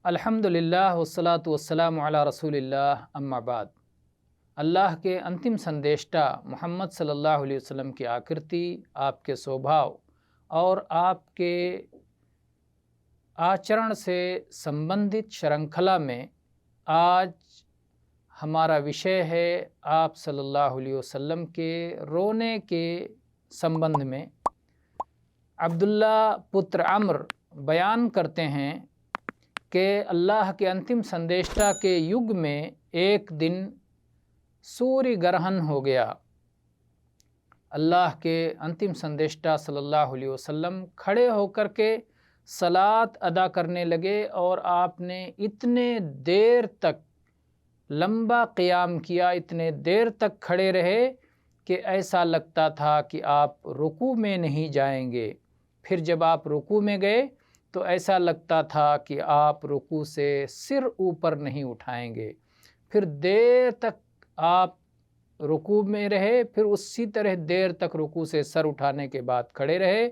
الحمدللہ والصلاۃ والسلام علی رسول اللہ اما بعد۔ اللہ کے अंतिम संदेष्टा محمد صلی اللہ علیہ وسلم کی आकृति, आपके स्वभाव और आपके आचरण से संबंधित श्रृंखला में आज हमारा विषय है आप सल्लल्लाहु अलैहि वसल्लम के रोने के संबंध में। अब्दुल्ला पुत्र अम्र बयान करते हैं कि अल्लाह के अंतिम संदेष्टा के युग में एक दिन सूर्य ग्रहण हो गया। अल्लाह के अंतिम संदेष्टा सल्लल्लाहु अलैहि वसल्लम खड़े होकर के सलात अदा करने लगे और आपने इतने देर तक लंबा क़ियाम किया, इतने देर तक खड़े रहे कि ऐसा लगता था कि आप रुकू में नहीं जाएंगे। फिर जब आप रुकू में गए तो ऐसा लगता था कि आप रुकू से सिर ऊपर नहीं उठाएंगे। फिर देर तक आप रुकू में रहे, फिर उसी तरह देर तक रुकू से सर उठाने के बाद खड़े रहे।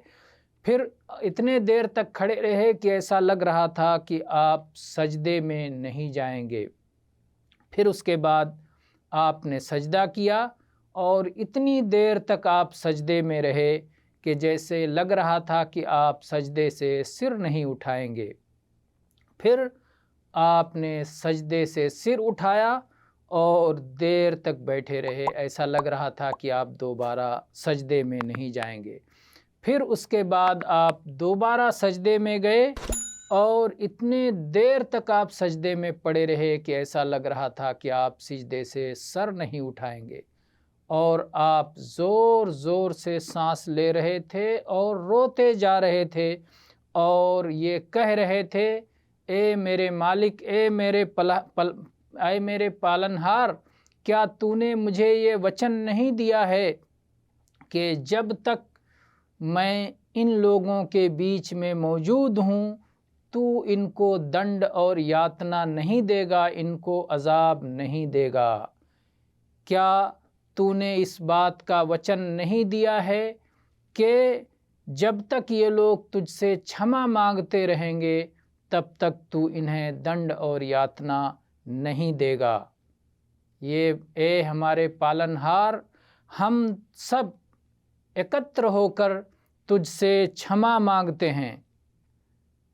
फिर इतने देर तक खड़े रहे कि ऐसा लग रहा था कि आप सजदे में नहीं जाएंगे। फिर उसके बाद आपने सजदा किया और इतनी देर तक आप सजदे में रहे कि जैसे लग रहा था कि आप सजदे से सिर नहीं उठाएंगे। फिर आपने सजदे से सिर उठाया और देर तक बैठे रहे, ऐसा लग रहा था कि आप दोबारा सजदे में नहीं जाएंगे। फिर उसके बाद आप दोबारा सजदे में गए और इतने देर तक आप सजदे में पड़े रहे कि ऐसा लग रहा था कि आप सजदे से सर नहीं उठाएंगे। और आप ज़ोर ज़ोर से सांस ले रहे थे और रोते जा रहे थे और ये कह रहे थे, ए मेरे मालिक, ए मेरे पालनहार, क्या तूने मुझे ये वचन नहीं दिया है कि जब तक मैं इन लोगों के बीच में मौजूद हूँ तू इनको दंड और यातना नहीं देगा, इनको अज़ाब नहीं देगा। क्या तूने इस बात का वचन नहीं दिया है कि जब तक ये लोग तुझसे क्षमा मांगते रहेंगे तब तक तू इन्हें दंड और यातना नहीं देगा। ये ए हमारे पालनहार, हम सब एकत्र होकर तुझसे क्षमा मांगते हैं।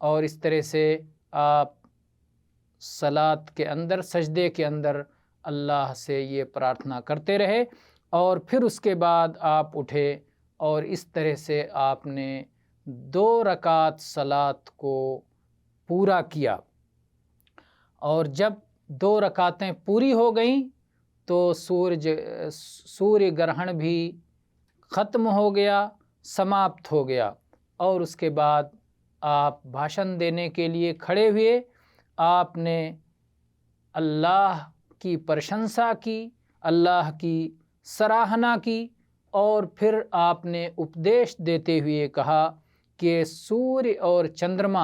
और इस तरह से आप सलात के अंदर, सजदे के अंदर अल्लाह से ये प्रार्थना करते रहे और फिर उसके बाद आप उठे और इस तरह से आपने 2 रकात सलात को पूरा किया। और जब 2 रकातें पूरी हो गईं तो सूर्य ग्रहण भी ख़त्म हो गया, समाप्त हो गया। और उसके बाद आप भाषण देने के लिए खड़े हुए। आपने अल्लाह की प्रशंसा की, अल्लाह की सराहना की और फिर आपने उपदेश देते हुए कहा कि सूर्य और चंद्रमा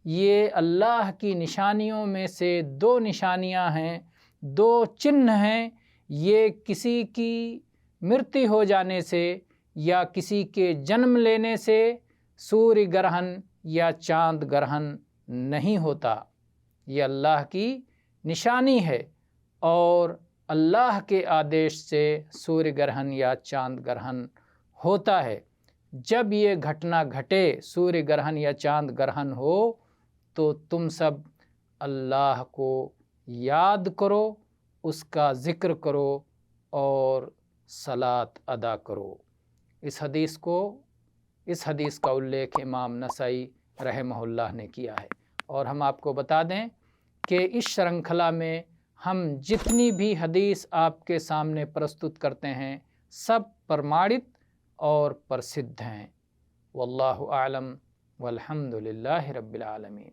ये अल्लाह की निशानियों में से 2 निशानियां हैं, 2 चिन्ह हैं। ये किसी की मृत्यु हो जाने से या किसी के जन्म लेने से सूर्य ग्रहण या चांद ग्रहण नहीं होता। ये अल्लाह की निशानी है और अल्लाह के आदेश से सूर्य ग्रहण या चांद ग्रहण होता है। जब ये घटना घटे, सूर्य ग्रहण या चांद ग्रहण हो, तो तुम सब अल्लाह को याद करो, उसका ज़िक्र करो और सलात अदा करो। इस हदीस का उल्लेख इमाम नसाई रहमहुल्लाह ने किया है। और हम आपको बता दें कि इस श्रृंखला में हम जितनी भी हदीस आपके सामने प्रस्तुत करते हैं सब प्रमाणित और प्रसिद्ध हैं। वल्लाहु आलम वल्हम्दुलिल्लाहि रब्बिल आलमीन।